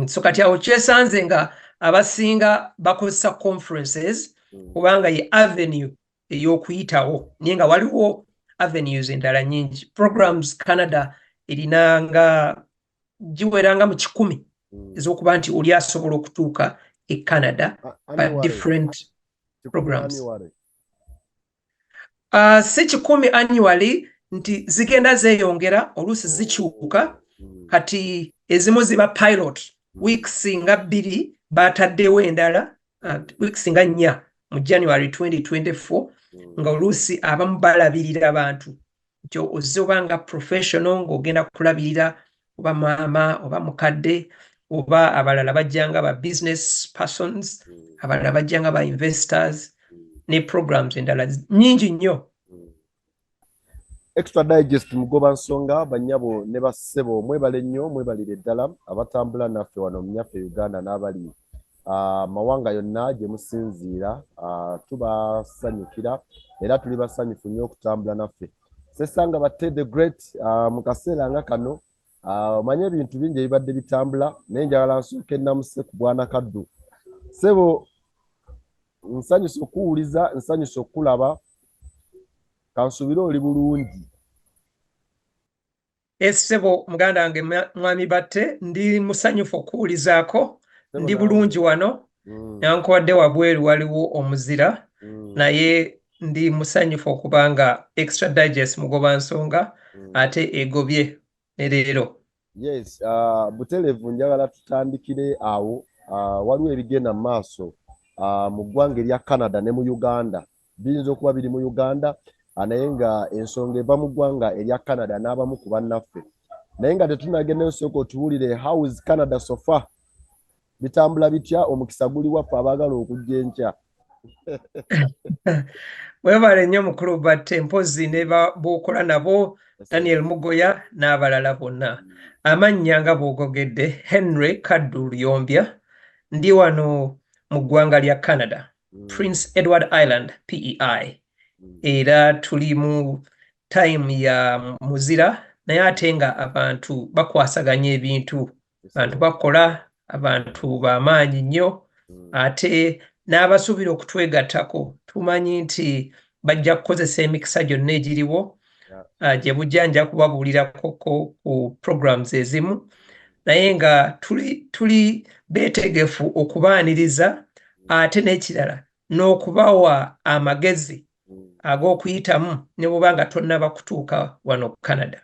So kati awo kyesanze nga abasinga bakozesa conferences kubanga ye avenue ey'okuyitawo naye nga waliwo avenues endala nyingi. Programs Canada erina nga giweranga mu 100 ez'okuba nti oli asobola okutuuka e Canada by different programs. Si 100 annually nti zigenda zeeyongera oluusi zikyuka kati ezimu ziba pilot weeks nga 2 bataddewo endala weeks nga 4 mu January 2024 nga oluusi abamu balabirira abantu nti ozze oba nga professional ng'ogenda kulabirira oba maama oba mukadde oba abalala bajjanga ba business persons abalala bajjanga ba investors ne programs endala nyingi nnyo. Extra Digest mugoba nsonga banyabo ne bassebo mwebale nnyo mwebalire ddala abatambula naffe wano mu nyaffe Uganda n'abali mawanga yonna gye musinziira tubasanyukira era tuli basanyufu nnyo okutambula naffe. Sesanga batte the great mu kaseera nga kano omanye ebintu bingi ebibadde bitambula naye njagala nsooke namuse ku bwana Kaddu. Sebo nsanyusa okuwuliza nsanyusa okulaba kansuubire oli bulungi. Sebo muganda wange mwami batte ndi musanyufu okuwulizaako ndi bulungi wano newankubadde wabweru waliwo omuzira naye ndi musanyufu okubanga Extra Digest mugoba nsonga ate egobye ne leero. Yes, butereevu njagala tutandikire awo waliwo ebigenda mu maaso mu ggwanga erya Canada ne mu Uganda. Biyinza okuba biri mu Uganda naye nga ensonga eva mu ggwanga erya Canada n'abamu ku bannaffe. Naye nga tetunagenda nsooka otuwulire how is Canada so far? Bitambula bitya omukisa guli waffe abaagala okujja enkya? Webale nnyo mukulu batte mpozi ne b'okola nabo Daniel Mugoya n'abalala bonna. Amannya nga bw'ogogedde Henry Kaddu Luyombya ndi wano mu ggwanga lya Canada, Prince Edward Island PEI. Era tuli mu time ya muzira naye ate nga abantu bakwasaganya ebintu, abantu bakola, abantu b'amaanyi nnyo ate n'abasuubira okutwegattako tumanyi nti bajja kukozesa emikisa gyonna egiriwo gye bujja nja kubabuulirako ku programs ezimu naye nga tuli beetegefu okubaaniriza ate n'ekirala n'okubawa amagezi ag'okuyitamu ne bw'oba nga tonnaba kutuuka wano Canada.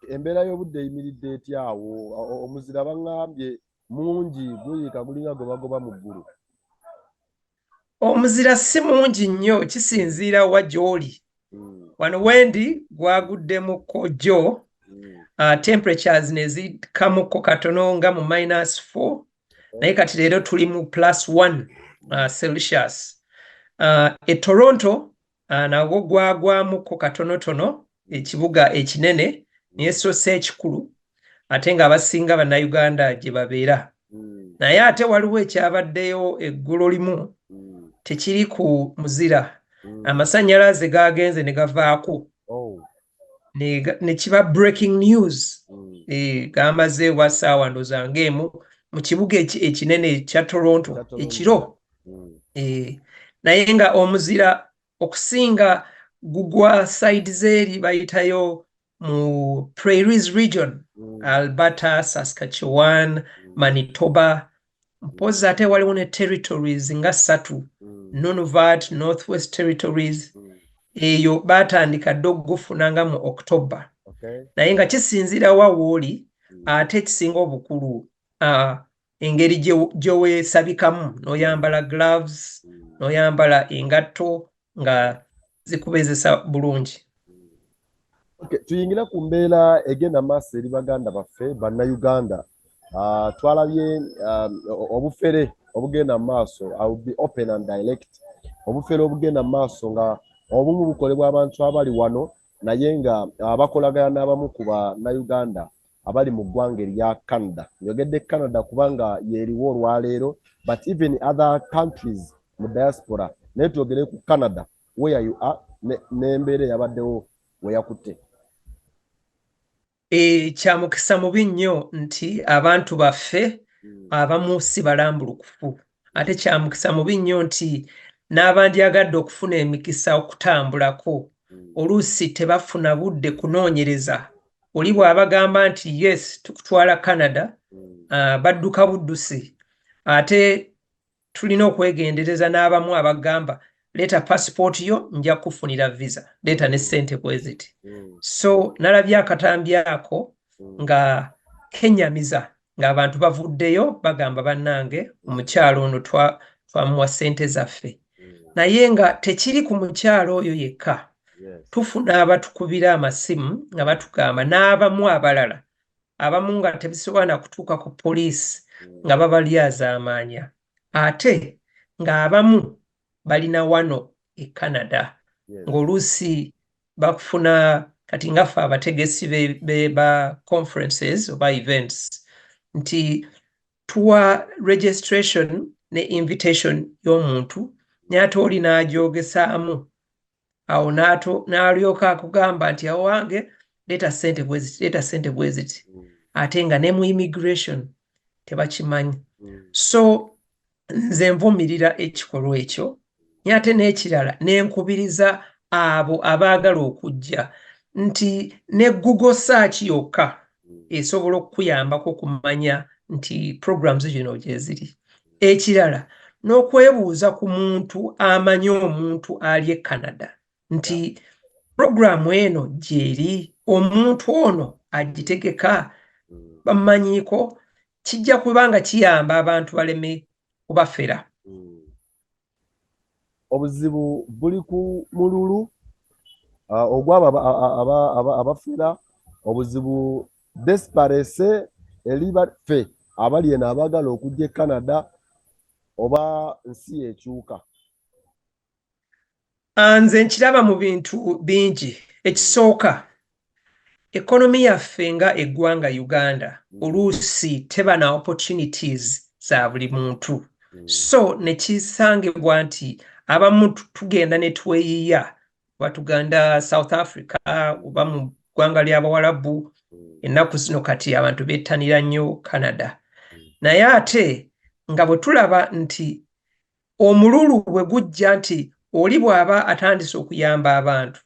Embeera y'obudde eyimiridde etya awo? Omuzira baŋŋambye mungi guyika gulinga gwe bagoba mu ggulu. Omuzira si mungi nnyo kisinziira wa gy'oli. Wano wendi gwaguddemukko jjo temperatures ne zikkamukko katono nga mu -4 naye kati leero tuli mu +1 Celsius. E Toronto nagwo gwagwamukko katonotono ekibuga ekinene naye so si ekikulu ate nga abasinga bannayuganda gye babeera. Naye ate waliwo ekyabaddeyo eggulo limu tekiri ku muzira. Amasannyalaze gagenze ne gavaako ne kiba breaking news. Gamaze wa ssaawa ndooza ng'emu mu kibuga ekinene ekya Toronto ekiro. Naye nga omuzira okusinga gugwa sides eri bayitayo mu Prairies region, Alberta, Saskatchewan, Manitoba, mpozi ate waliwo ne territories nga 3, Nunavut, Northwest Territories, eyo batandika dde okufunanga mu October. Naye nga kisinziira wa wooli ate ekisinga obukulu engeri gyeweesabikamu n'oyambala gloves n'oyambala engatto nga zikubezesa bulungi. Tuyingira ku mbeera egenda maaso eri baganda baffe bannayuganda. Twalabye obufere obugenda maaso, I will be open and direct. Obufere obugenda maaso nga obumu bukolebwa abantu abali wano naye nga bakolagana n'abamu ku bannayuganda abali mu ggwanga erya Canada. Njogedde Canada kubanga yeeriwo olwaleero, but even other countries mu diaspora. Naye twogere ku Canada where you are n'embeera eyabaddewo we yakutte. kya mukisa mubi nnyo nti abantu baffe abamu si balambulukufu ate kya mukisa mubi nnyo nti n'abandyagadde okufuna emikisa okutambulako oluusi tebafuna budde kunoonyereza oli bw'abagamba nti yes tukutwala Canada badduka buddusi ate tulina okwegendereza n'abamu abagamba leeta passport yo nja kufunira visa leeta ne ssente bweziti so nalabye akatambi ako nga kenyamiza ng'abantu bavuddeyo bagamba bannange omukyalo ono twamuwa ssente zaffe naye nga tekiri ku mukyalo oyo yekka tufuna abatukubira amasimu nga batugamba n'abamu abalala abamu nga tebisobola kutuuka ku poliisi nga babalyazaamaanya ate ng'abamu balina wano e Canada ng'oluusi bakufuna kati ngaffe abategesi ba conferences oba events nti tuwa registration ne invitation y'omuntu n'ate oli n'agyogesaamu awo n'alyoka akugamba nti awo wange leeta ssente bweziti ate nga ne mu immigration tebakimanyi so nze nvumirira ekikolwa ekyo ate n'ekirala n'enkubiriza abo abaagala okujja nti ne Google search yokka esobola okukuyambako okumanya nti programs zino gye ziri ekirala n'okwebuuza ku muntu amanyi omuntu ali e Canada nti programu eno gyeri omuntu ono agitegeka bamanyiiko kijja kubanga kiyamba abantu baleme kubafera obuzibu buli ku mululu ogwabo abafera obuzibu desparese eri baffe abali eno abaagala okujja e Canada oba nsi ekyuka nze nkiraba mu bintu bingi ekisooka ekonomi yaffe nga eggwanga Uganda oluusi teba na opportunities za buli muntu so nekisangibwa nti abamu tugenda ne tweyiya batuganda South Africa oba mu ggwanga ly'Abawarabu ennaku zino kati abantu bettanira nnyo Canada naye ate nga bwe tulaba nti omululu bwe gujja nti oli bw'aba atandise okuyamba abantu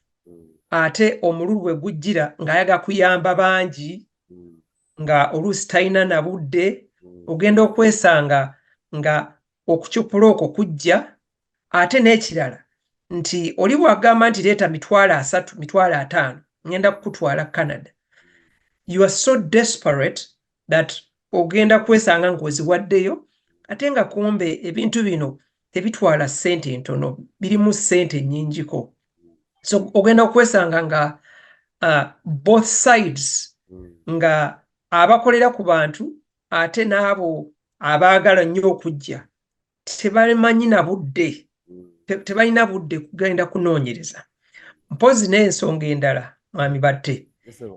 ate omululu bwe gujjira ng'ayaga kuyamba bangi nga oluusi talina na budde ogenda okwesanga nga okucupula okwo kujja ate n'ekirala nti oli bw'agamba nti leeta 3,000 5,000 ngenda kukutwala Canada you are so desperate that ogenda kwesanga ng'oziwaddeyo ate nga kumbe ebintu bino tebitwala ssente ntono birimu ssente nnyingiko so ogenda okwesanga nga both sides nga abakolera ku bantu ate n'abo abaagala nnyo okujja tebamanyi na budde tebalina budde kugenda kunoonyereza mpozi n'ensonga endala mwami batte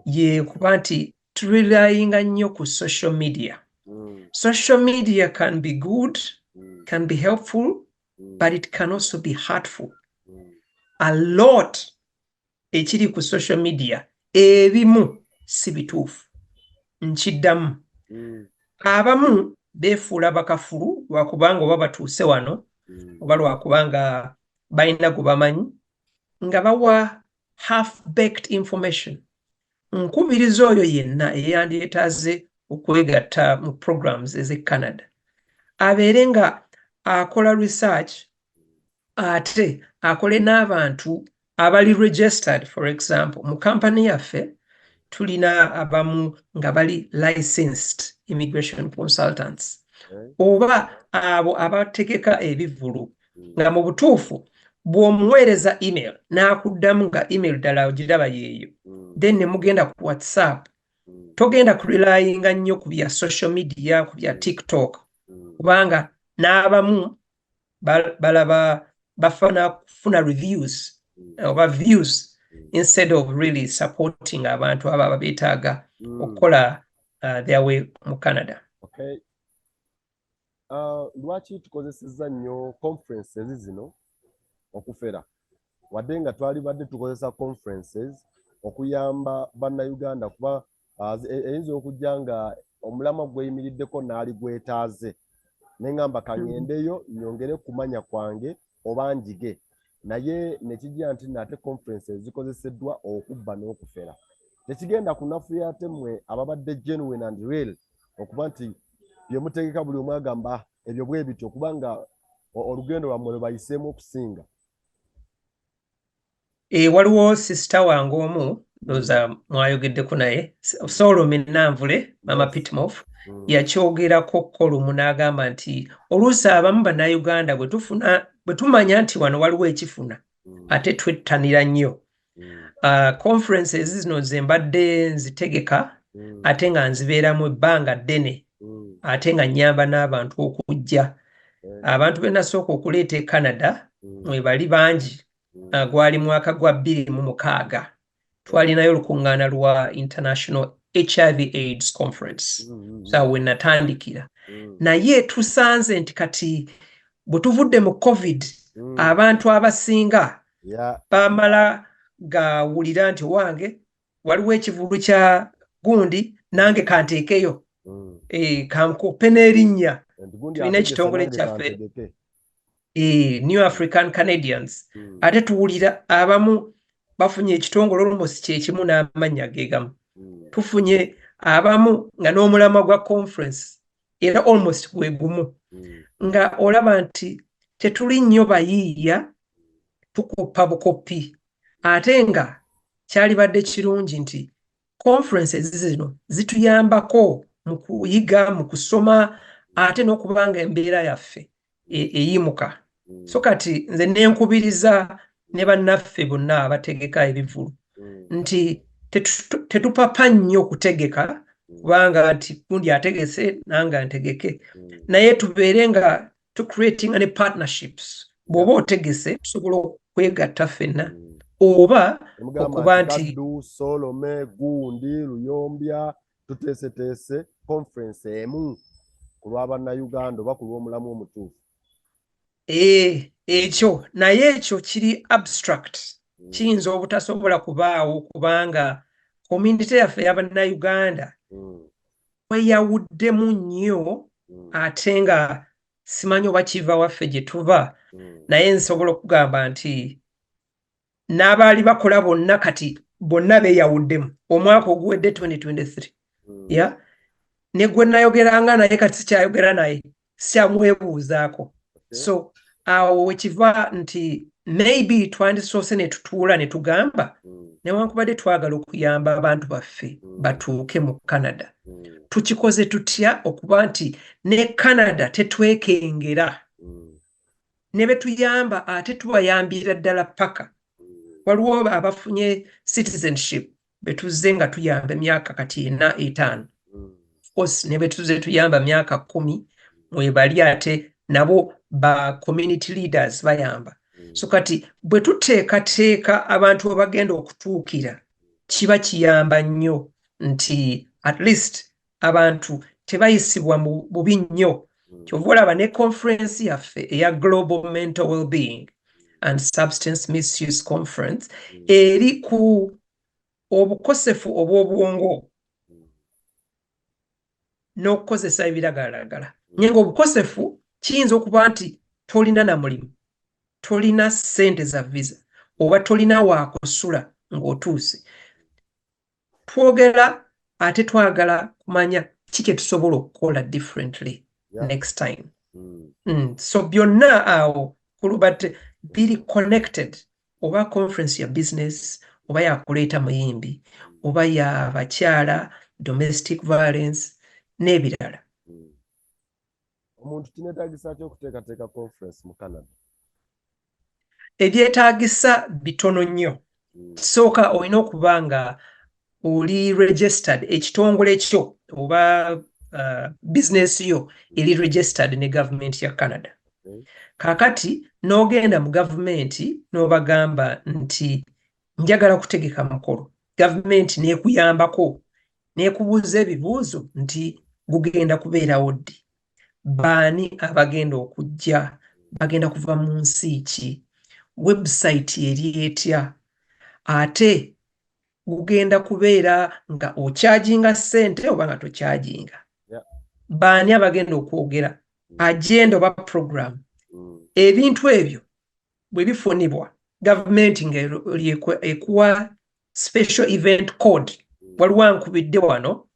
ye kuba nti tulilayinga nnyo ku social media social media can be good can be helpful but it can also be hurtful a lot ekiri ku social media ebimu si bituufu nkiddamu abamu beefuula bakafulu lwakubanga oba batuuse wano oba lwakubanga balina gwe bamanyi nga bawa half-baked information nkubiriza oyo yenna eyandyetaaze okwegatta mu programs ez'e Canada abeere nga akola research ate akole n'abantu abali registered for example mu kampani yaffe tulina abamu nga bali licensed immigration consultants oba abo abategeka ebivulu nga mu butuufu bw'omuweereza email n'akuddamu nga email ddala ogiraba yeeyo then ne mugenda ku WhatsApp togenda kurelayinga nnyo ku bya social media ku bya TikTok kubanga n'abamu balaba bafuna reviews oba views instead of really supporting abantu abo abeetaaga okukola their way mu Canada. Okay. Lwaki tukozesezza nnyo conferences zino okufera wadde nga twali badde tukozesa conferences okuyamba bannayuganda kuba eyinza okujja nga omulamwa gweyimiriddeko n'ali gwetaaze neŋŋamba kaŋŋendeyo nyongere kumanya kwange oba njige naye nekijja nti nate conference ezikozeseddwa okubba n'okufera tekigenda kunafuya ate mmwe ababadde genuine and real okuba nti bye mutegeka buli omu agamba ebyo bwe bityo kubanga olugendo lwammwe lwe bayiseemu okusinga. Waliwo sisita wange omu ndowooza mwayogeddeku naye Solomon Nanvule Mama Pitmoff yakyogerako kolumu n'agamba nti oluusi abamu bannayuganda bwe tumanya nti wano waliwo ekifuna ate twettanira nnyo. Conferences zino ze mbadde nzitegeka ate nga nzibeeramu ebbanga ddene ate nga nnyamba n'abantu okujja. Abantu be nasooka okuleeta e Canada mwe bali bangi. Gwali mwaka gwa 2006 twalinayo olukuŋŋaana lwa International HIV AIDS Conference we natandikira naye tusanze nti kati bwe tuvudde mu COVID abantu abasinga bamala gawulira nti wange waliwo ekivulu kya gundi nange kanteekeyo kankupe n'erinnya tulina ekitongole kyaffe New African Canadians ate tuwulira abamu bafunye ekitongole almost kyekimu n'amannya gegamu tufunye abamu nga n'omulamwa gwa conference era almost gwe gumu nga olaba nti tetuli nnyo bayiiya tukupa bukopi ate nga kyalibadde kirungi nti conferences zino zituyambako mu kuyiga mu kusoma ate n'okubanga embeera yaffe eyimuka. So kati nze nenkubiriza ne bannaffe bonna abategeka ebivulu nti tetupapa nnyo okutegeka kubanga nti gundi ategese nanga ntegeke naye tubeere nga creating ne partnerships bw'oba otegese tusobola okwegatta ffenna oba okuba nti Kaddu, Solome, Gundi, Luyombya tuteeseteese conference emu ku lw'abannayuganda oba ku lw'omulamu omutuufu. Ekyo naye ekyo kiri abstract kiyinza obutasobola kubaawo kubanga community yaffe y'abannayuganda weyawuddemu nnyo ate nga simanyi oba kiva waffe gye tuva naye nsobola okugamba nti n'abaali bakola bonna kati bonna beeyawuddemu omwaka oguwedde 2023 ne gwe nayogeranga naye kati sikyayogera naye sikyamwebuuzaako so awo wekiva nti maybe twandisoose ne tutuula ne tugamba newankubadde twagala okuyamba abantu baffe batuuke mu Canada tukikoze tutya okuba nti ne Canada tetwekengera ne betuyamba ate tubayambira ddala paka waliwo abafunye citizenship betuzze nga tuyamba emyaka kati 4-5 of course ne betuzze tuyamba myaka 10 mwebali ate nabo ba community leaders bayamba so kati bwe tuteekateeka abantu abagenda okutuukira kiba kiyamba nnyo nti at least abantu tebayisibwa mu bubi nnyo kyova olaba ne conference yaffe eya Global Mental Wellbeing and Substance Misuse Conference eri ku obukosefu obw'obwongo n'okukozesa ebiragalalagala nye ng'obukosefu kiyinza okuba nti tolina na mulimu tolina ssente za visa oba tolina waakusula ng'otuuse twogera ate twagala kumanya ki kye tusobola okukola differently next time so byonna awo kulubate biri connected oba conference ya business oba yakuleeta muyimbi oba ya bakyala domestic violence n'ebirala omuntu kineetaagisa ki okuteekateeka conference mu Canada? Ebyetaagisa bitono nnyo kisooka olina okuba nga oli registered ekitongole kyo oba business yo eri registered ne government ya Canada kakati n'ogenda mu gavumenti n'obagamba nti njagala kutegeka mukolo gavumenti n'ekuyambako n'ekubuuza ebibuuzo nti gugenda kubeerawo ddi baani abagenda okujja bagenda kuva mu nsi ki website eri etya ate gugenda kubeera nga ocharginga ssente oba nga tochaginga. Baani abagenda okwogera agenda oba program. Ebintu ebyo bwe bifunibwa gavumenti ng'ekuwa special event code. Waliwo ankubidde wano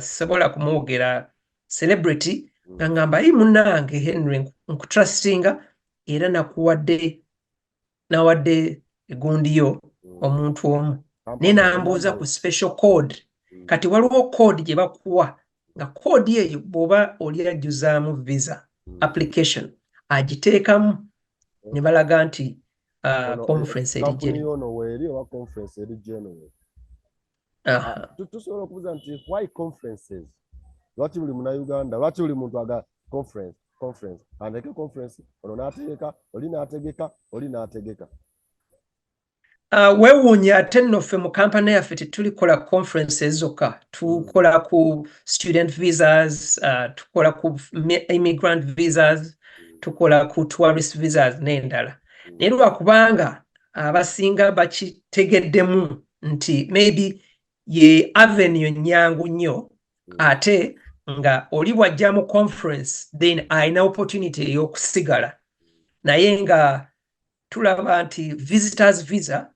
sobola kumwogera celebrity nga ngamba yi munnange Henry nkutrustinga era nawadde egundiyo omuntu omu naye nambuuza ku special code. Kati waliwo code gye bakuwa nga code eyo bw'oba oli ajjuzaamu visa application agiteekamu ne balaga nti conference eri tusobola okubuuza nti why conferences? Lwaki buli munnayuganda, lwaki buli muntu aga conference andeke conference ono n'ategeka oli n'ategeka oli n'ategeka? Weewuunya ate nno ffe mu kampani yaffe tetulikola conferences zokka, tukola ku student visas, tukola ku immigrant visas, tukola ku tourist visas n'endala. Naye lwakubanga abasinga bakitegeddemu nti maybe ye avenue nnyangu nnyo ate nga oli bw'ajja mu conference then alina opportunity ey'okusigala. Naye nga tulaba nti visitors visa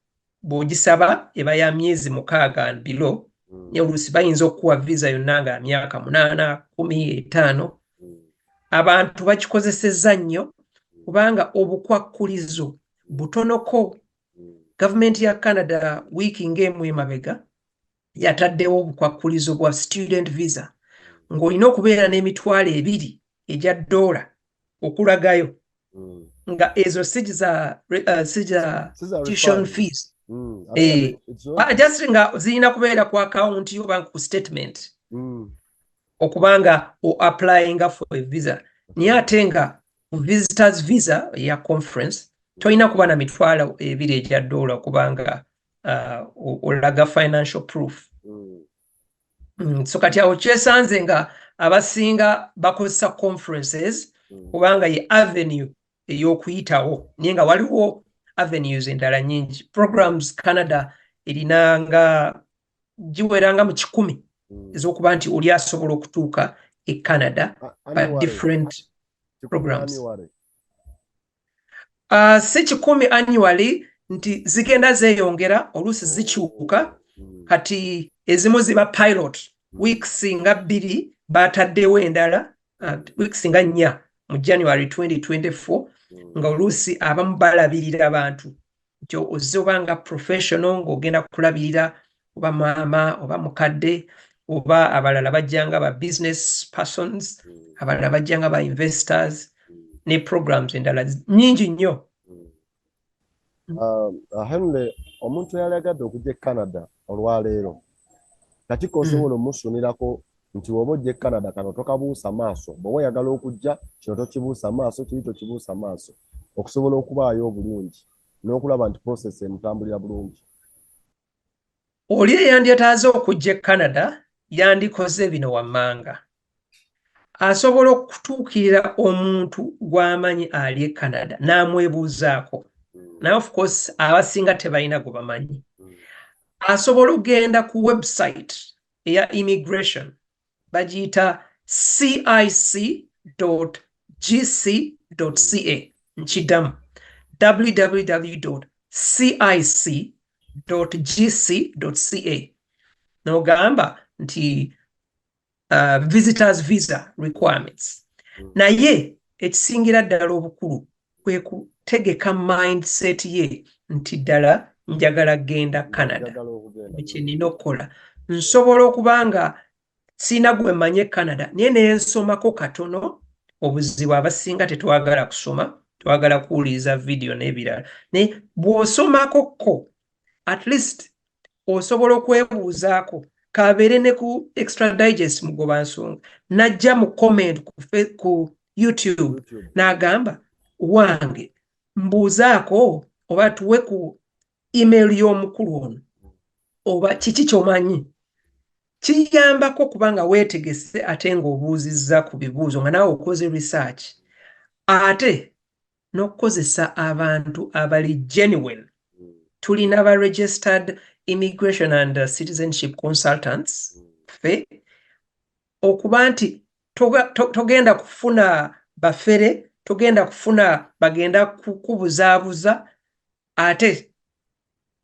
bw'ogisaba eba ya myezi 6 and below, naye oluusi bayinza okuwa visa yonna nga myaka 8, 10, 5. Abantu bakikozesezza nnyo kubanga obukwakkulizo butonoko. Gavumenti ya Canada wiiki ng'emu emabega yataddewo obukwakkulizo bwa student visa ng'olina okubeera n'emitwalo 2 egya $, okulagayo nga ezo sija tuition fees. Just nga zirina kubeera ku account yo bank ku statement okubanga applying for a visa. Naye ate nga visitors visa ya conference tolina kuba na mitwalo 2 egya $, kubanga olaga financial proof. So kati awo kyesanze nga abasinga bakozesa conferences kubanga ye avenue ey'okuyitawo, naye nga waliwo avenues endala nyingi. Programs Canada erinanga giweranga mu 100 ez'okuba nti oli asobola okutuuka e Canada by different programs. Si 100 annually nti zigenda zeeyongera oluusi zikyuka. Kati ezimu ziba pilot weeks nga 2 bataddewo endala weeks nga 4 mu January 2024 nga oluusi abamu balabirira abantu nti ozze oba nga professional ng'ogenda kulabirira oba maama oba mukadde oba abalala bajjanga ba business persons, abalala bajjanga ba investors ne programs endala nyingi nnyo. Henry, omuntu yalagadde okujja e Canada olwaleero kati kosobola omusunirako nti bw'oba ojja e Canada kano tokabuusa maaso, bw'oba oyagala okujja kino tokibuusa maaso, kiri tokibuusa maaso, okusobola okubaayo obulungi n'okulaba nti process emutambulira bulungi. Oli eyandyetaaze okujja e Canada yandikoze bino wammanga. Asobola okutuukirira omuntu gw'amanyi ali e Canada n'amwebuuzaako. Naye of course abasinga tebalina gwe bamanyi. Asobola okugenda ku website eya immigration bagiyita cic.gc.ca. Nkiddamu www.cic.gc.ca. N'ogamba nti visitors visa requirements. Naye ekisingira ddala obukulu kwe kutegeka mindset ye nti ddala njagala genda Canada. Kye nina okukola nsobola okuba nga sina gwe manye Canada naye ne nsomako katono. Obuzibu abasinga tetwagala kusoma, twagala kuwuliriza video n'ebirala. Naye bw'osomako at least osobola okwebuuzaako. Kabeere ne ku extra digest mugobansonga najja mu comment ku YouTube n'agamba wange mbuuzaako oba tuwe ku email y'omukulu ono oba kiki ky'omanyi. Kiyambako kubanga weetegese ate ng'obuuzizza ku bibuuzo nga naawe okoze research ate n'okukozesa abantu abali genuine. Tulina ba registered immigration and citizenship consultants ffe okuba nti togenda kufuna bafere, togenda kufuna bagenda kukubuzaabuza ate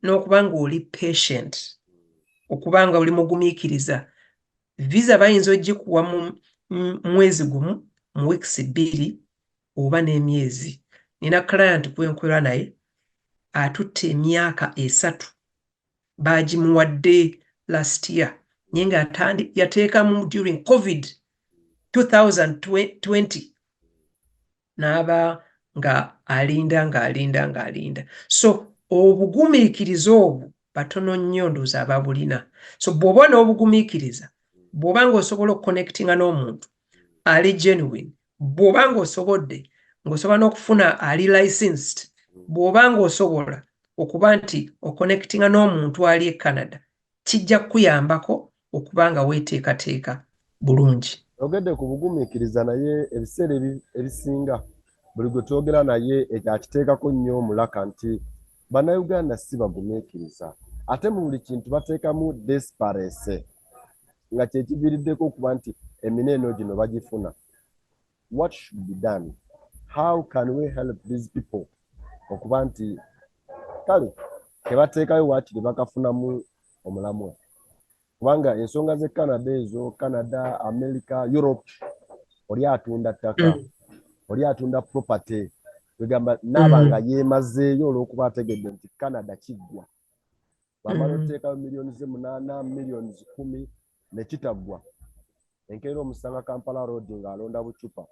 n'okuba nga oli patient, okuba nga oli mugumiikiriza. Visa bayinza ogikuwa mu mwezi gumu, mu weeks 2 oba n'emyezi. Nina client kwenkwera naye atutte emyaka 3 baagimuwadde last year naye nga yateekamu during COVID 2020 n'aba nga alinda. So obugumiikiriza obwo batono nnyo ndowooza ababulina. So bw'oba n'obugumiikiriza, bw'oba ng'osobola okuconnectinga n'omuntu ali genuine, bw'oba ng'osobodde ng'osobola n'okufuna ali licensed, bw'oba ng'osobola okuba nti oconnectinga n'omuntu ali e Canada, kijja kukuyambako okuba nga weeteekateeka bulungi. Ogedde ku bugumiikiriza naye ebiseera ebisinga buli gwe twogera naye akiteekako nnyo omulaka nti bannayuganda si bagumiikiriza, ate mu buli kintu bateekamu desperate nga kyekiviiriddeko okuba nti emineeno gino bagifuna. What should be done? How can we help these people okuba nti kale kebateekayo waakiri bakafunamu omulamwa? Kubanga ensonga ze Canada ezo, Canada, America, Europe, oli atunda ttaka, oli atunda property, wegamba n'abanga yeemazeeyo olw'okuba ategedde nti Canada kiggwa. Bwamala oteekayo millions 8, millions 10 ne kitaggwa, enkeera omusanga Kampala Road ng'alonda bucupa.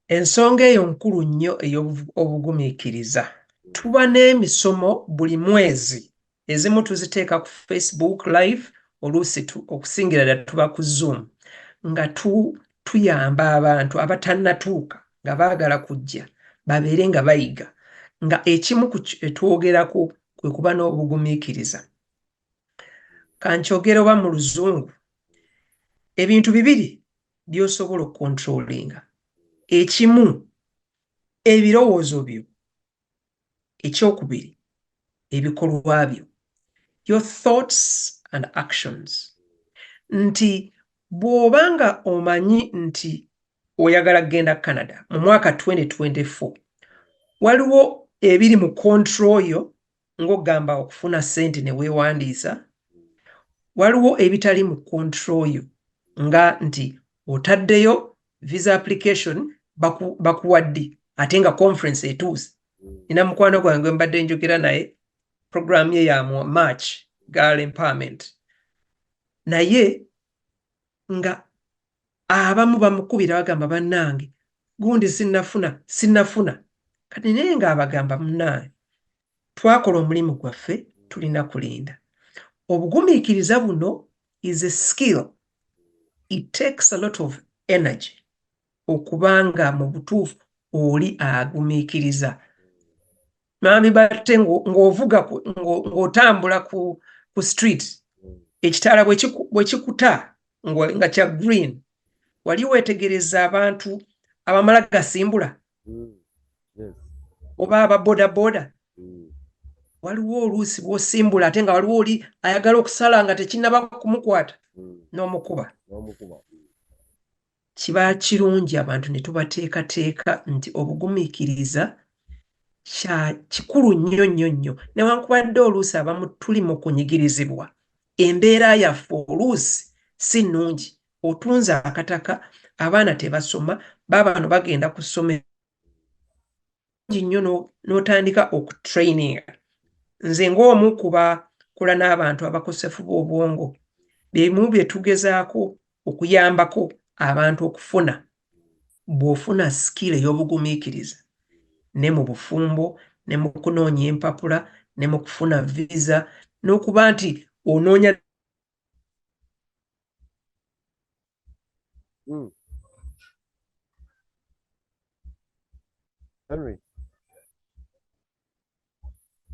Ensonga eyo nkulu nnyo ey'obugumiikiriza. Tuba n'emisomo buli mwezi, ezimu tuziteeka ku Facebook live, oluusi okusingira ddala tuba ku Zoom, nga tuyamba abantu abatannatuuka nga baagala kujja babeere nga bayiga, nga ekimu ku etwogerako kwe kuba n'obugumiikiriza. Kankyogera oba mu Luzungu, ebintu 2 by'osobola okukontrolinga. Ekimu, ebirowoozo byo. Ekyokubiri, ebikolwa byo. Your thoughts and actions. Nti bw'oba nga omanyi nti oyagala kugenda Canada mu mwaka 2024, waliwo ebiri mu control yo ng'ogamba okufuna ssente ne weewandiisa, waliwo ebitali mu control yo nga nti otaddeyo visa application bakuwadde ate nga conference etuuse. Nina mukwano gwange mbadde njogera naye program ye ya March, Girl Empowerment, naye nga abamu bamukubira bagamba bannange gundi sinnafuna kati naye nga abagamba munnange twakola omulimu gwaffe tulina kulinda. Obugumiikiriza buno is a skill. It takes a lot of energy okubanga mu butuufu oli agumiikiriza. Mami batte ng'ovuga ng'otambula ku street, ekitala bwe kikuta nga kya green, wali weetegereza abantu abamala gasimbula oba ababodaboda. Waliwo oluusi bw'osimbula ate nga waliwo oli ayagala okusala nga tekinnaba kumukwata n'omukuba. Kiba kirungi abantu ne tubateekateeka nti obugumiikiriza kikulu nnyo. Newankubadde oluusi abamu tuli mu kunyigirizibwa, embeera yaffe oluusi si nnungi. Otunze akataka, abaana tebasoma, baabano bagenda ku ssomero nnyo n'otandika okutraininga. Nze ng'omu kubakola n'abantu abakosefu b'obwongo, bimu bye tugezaako okuyambako abantu okufuna. Bw'ofuna skill ey'obugumiikiriza ne mu bufumbo, ne mu kunoonya empapula, ne mu kufuna visa, n'okuba nti onoonya Henry.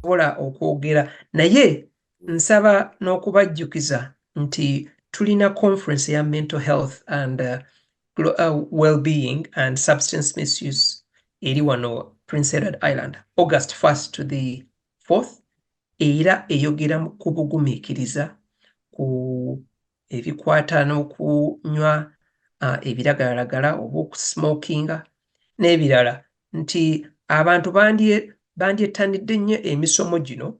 Ola okwogera naye nsaba n'okubajjukiza nti tulina conference ya mental health and well-being and substance misuse eri wano Prince Edward Island, August 1st to the forth, era eyogera ku bugumiikiriza ku ebikwata n'okunywa ebiragalalagala oba okusmokinga n'ebirala, nti abantu bandyettanidde nnyo emisomo gino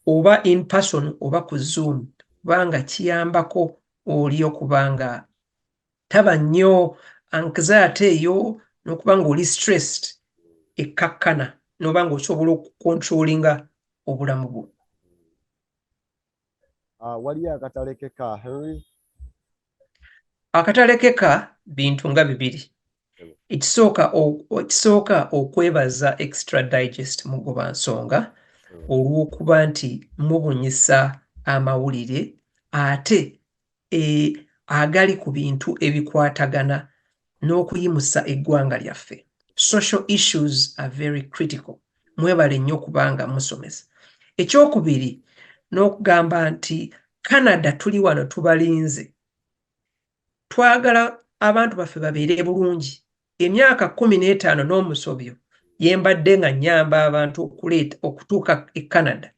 oba in person oba ku Zoom, kubanga kiyambako oli okubanga taba nnyo anxiety eyo n'okuba nga oli stressed ekkakkana n'oba nga osobola okukontrolinga obulamu bwo. Waliyo akatale keka Henry? Akatale keka bintu nga bibiri. Ekisooka okwebaza Extra Digest mugoba nsonga olw'okuba nti mubunyisa amawulire ate agali ku bintu ebikwatagana n'okuyimusa eggwanga lyaffe. Social issues are very critical. Mwebale nnyo kubanga musomesa. Ekyokubiri n'okugamba nti Canada tuli wano tubalinze. Twagala abantu baffe babeere bulungi. Emyaka 15 n'omusobyo yembadde nga nnyamba abantu okutuuka e Canada.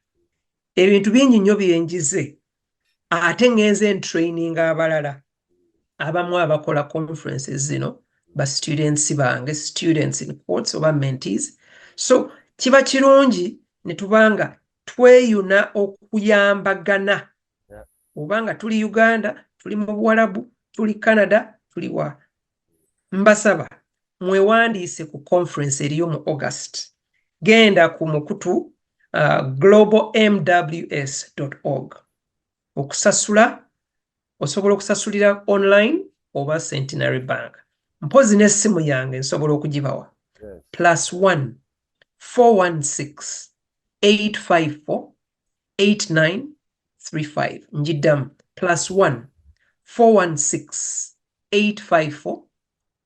Ebintu bingi nnyo byenjize. Ate ngenze entraining abalala abamu abakola conferences zino ba students bange, students in quotes oba mentees. So kiba kirungi ne tubanga tweyuna okuyambagana. Obanga tuli Uganda, tuli mu Buwarabu, tuli Canada, tuli wa. Mbasaba mwewandiise ku conference eriyo mu August. Genda ku mukutu globalmws.org. Okusasula osobola okusasulira online oba Centenary Bank. Mpozi n'essimu yange nsobola okugibawa. +1 416 854 8935. Njiddamu +1 416 854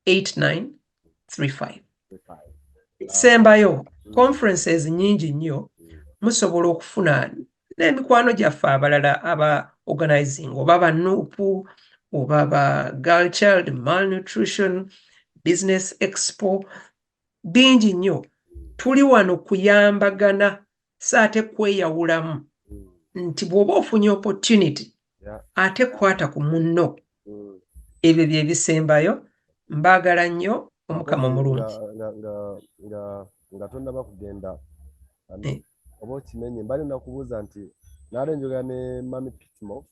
8935. Sembayo conferences nyingi nnyo musobola okufuna n'emikwano gyaffe abalala aba organizing oba ba Nuupu oba ba Girl Child Malnutrition Business Expo. Bingi nnyo. Tuli wano kuyambagana saate kweyawulamu nti bw'oba ofunye opportunity ate kwata ku munno. Ebyo bye bisembayo. Mbaagala nnyo. Omukama omulungi. Nga tonnaba kugenda oba okimenye mbali nakubuuza nti naale njogera ne Mami Pitmo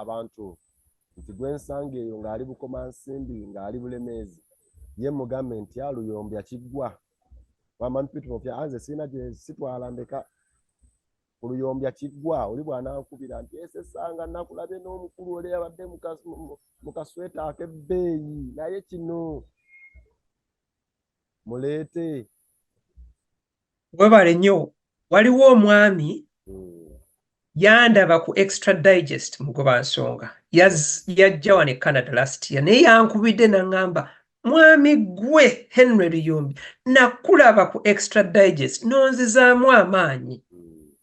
abantu nti gwensanga eyo ng'ali Bukomansimbi ng'ali Bulemeezi ye mugambe nti Luyombya kiggwa. Mami Pitmo anze sirina gye sitwala ndeka Luyombya kiggwa. Oli bw'anankubira nti esesanga nakulabye n'omukulu oli abadde mu kasweta ak'ebbeeyi naye kino muleete. Webale nnyo. Waliwo omwami yandaba ku Extra Digest mugoba nsonga. Yajja wano e Canada last year naye yankubidde n'aŋŋamba, mwami gwe Henry Luyombya nakulaba ku Extra Digest nonzizaamu amaanyi.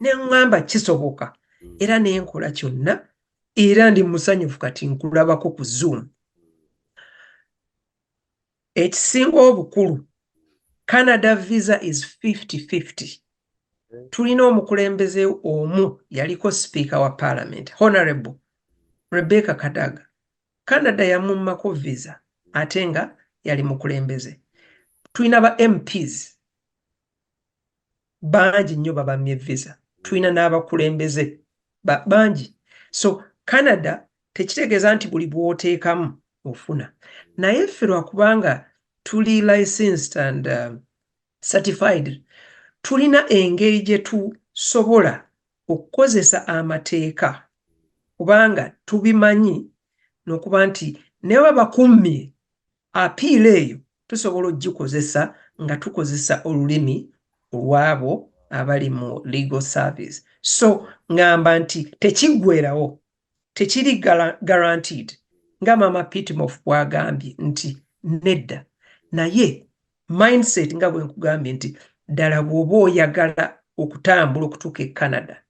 Ne ŋŋamba kisoboka era ne nkola kyonna era ndi musanyufu kati nkulabako ku Zoom. Ekisinga obukulu Canada visa is 50-50. Tulina omukulembeze omu yaliko Speaker wa Parliament, Honorable Rebecca Kadaga. Canada yamummako visa ate nga yali mukulembeze. Tulina ba MPs bangi nnyo babamye visa. Tulina n'abakulembeze bangi. So Canada tekitegeeza nti buli bw'oteekamu ofuna. Naye ffe lwakubanga tuli licensed and certified, tulina engeri gye tusobola okukozesa amateeka kubanga tubimanyi n'okuba nti ne baba bakummye apiira eyo tusobola ogikozesa nga tukozesa olulimi olwabo abali mu legal service. So ngamba nti tekiggweerawo, tekiri guaranteed nga Mama Pitmoff bw'agambye nti nedda. Naye mindset nga bwe nkugambye nti ddala bw'oba oyagala okutambula okutuuka e Canada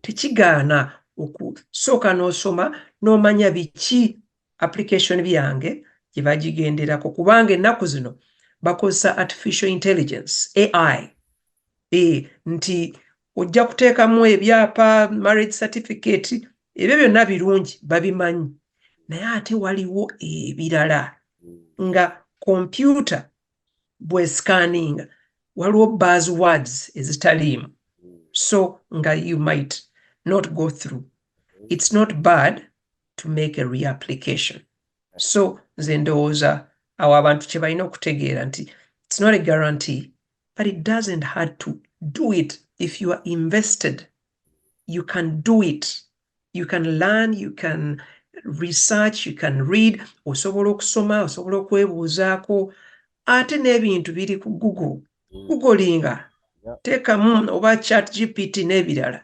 tekigaana okusooka n'osoma n'omanya biki application byange gye bagigenderako kubanga ennaku zino bakozesa artificial intelligence AI nti ojja kuteekamu ebyapa marriage certificate ebyo byonna birungi babimanyi naye ate waliwo ebirala nga kompyuta bw'escanninga waliwo buzzwords ezitaliimu so nga you might not go through. It's not bad to make a reapplication. So nze ndowooza awo abantu kye balina okutegeera nti it's not a guarantee but it doesn't hurt to do it. If you are invested you can do it, you can learn, you can research, you can read, osobola okusoma, osobola okwebuuzaako ate n'ebintu biri ku Google. Googlinga teekamu oba chat GPT n'ebirala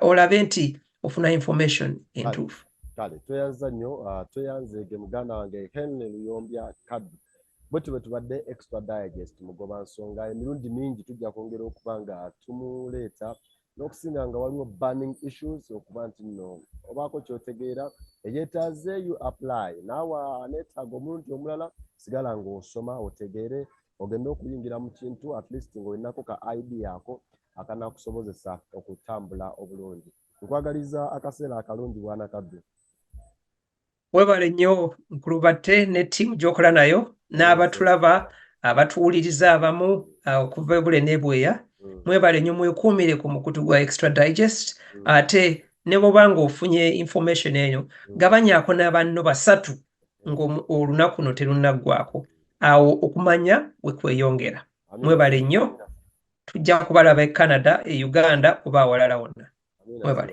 olabe nti ofuna information entuufu. Kale tweyanza nnyo tweyanzeege muganda wange Henry Luyombya Kaddu bwe tubadde extra digest mugoba nsonga emirundi mingi tujja kwongera okuba nga tumuleeta n'okusinga nga waliwo burning issues okuba nti nno obaako kyotegeera eyeetaaze you apply naawe aneetaaga omulundi omulala sigala ng'osoma otegeere ogenda okuyingira mu kintu at least ng'olinako ka idea ako akanaakusobozesa okutambula obulungi. Nkwagaliza akaseera akalungi bwana Kaddu. Webale nnyo nkulubatte ne ttiimu gy'okola nayo n'abatulaba abatuwuliriza abamu okuva ebule n'ebweya mwebale nnyo mwekuumire ku mukutu gwa extra digest ate ne bw'oba ng'ofunye information eyo gabanyaako n'abanno 3 ng'olunaku luno terunnaggwako awo okumanya we kweyongera. Mwebale nnyo tujja kubalaba e Canada e Uganda oba awalala wonna. Mwebale.